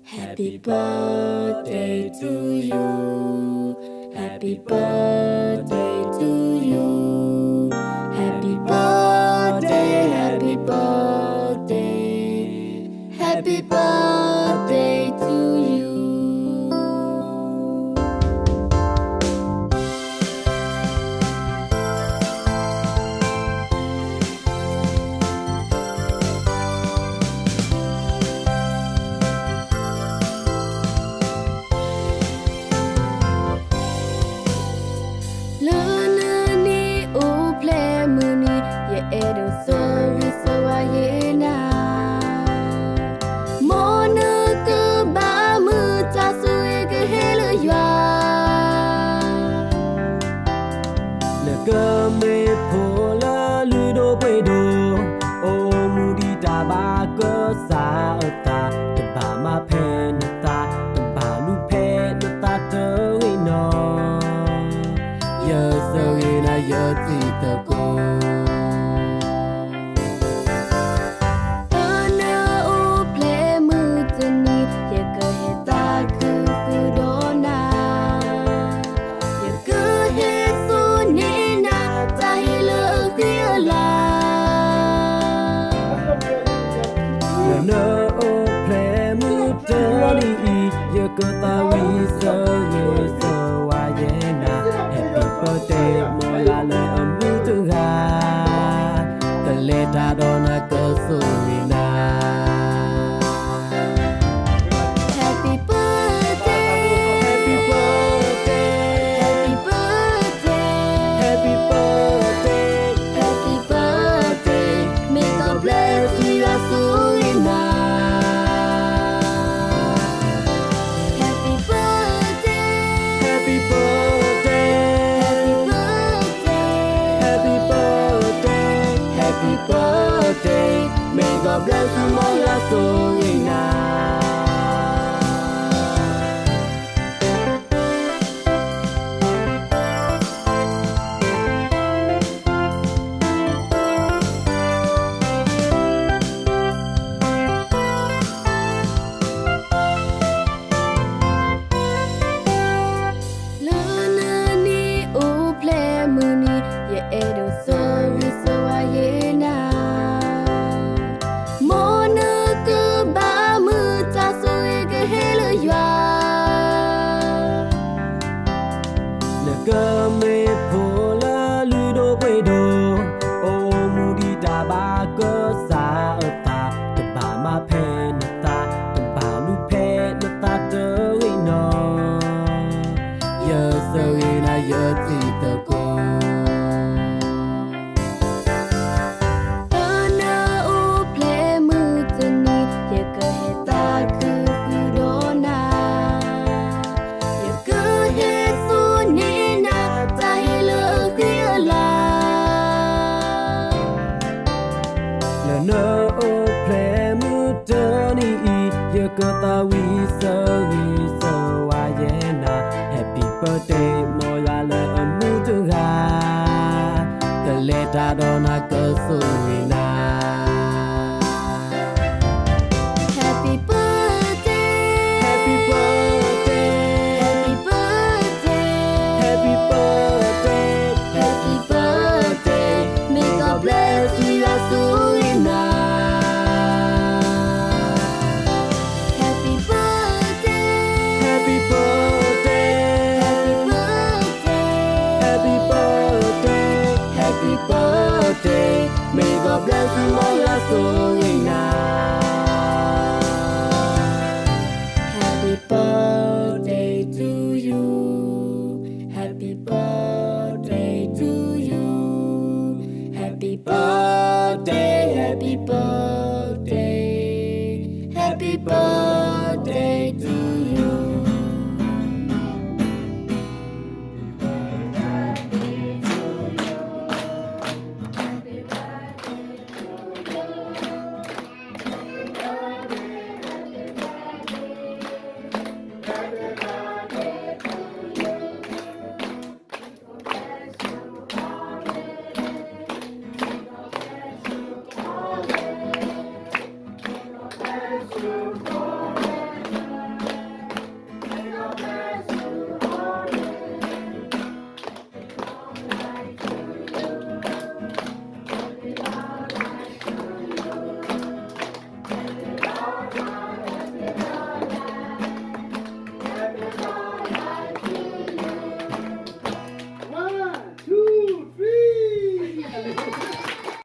Happy birthday to you. Happy birthday to you. Happy birthday, happy birthday. Happy birthday to you. Edo sorry so ayena Mona ke ba mu ta suwe ke helo ywa Le ke me phola lu do pwe do o mu di ta ba ke sa ta te ba ma phe ni ta te ba lu phe ni ta te wi no Ye so ye na ye ti te ko Kota wisa wisa wayena Happy birthday mola le amu tuha Keleta dona kesurina Happy birthday Happy birthday Happy birthday Happy birthday Happy birthday May God bless you Rasulina Happy birthday, may God bless you all your soul in Edo sorry so ayena Mona ke ba mu ta suwe ke helo ywa Le ke me phola lu do pwe do o mu di ta ba ke sa ta te ba ma phe ni ta te ba lu phe ni ta te wi no Ye so ye na ye ti te ko No play mutani ye kota wisa wayena Happy birthday mola le amu tuha Keleta dona kesurina Happy birthday Happy birthday Happy birthday Happy birthday Happy birthday May God bless you Rasulina Happy birthday Happy birthday Happy birthday Happy birthday May God bless you all your soul in Happy birthday to you. Happy birthday to you. Happy birthday.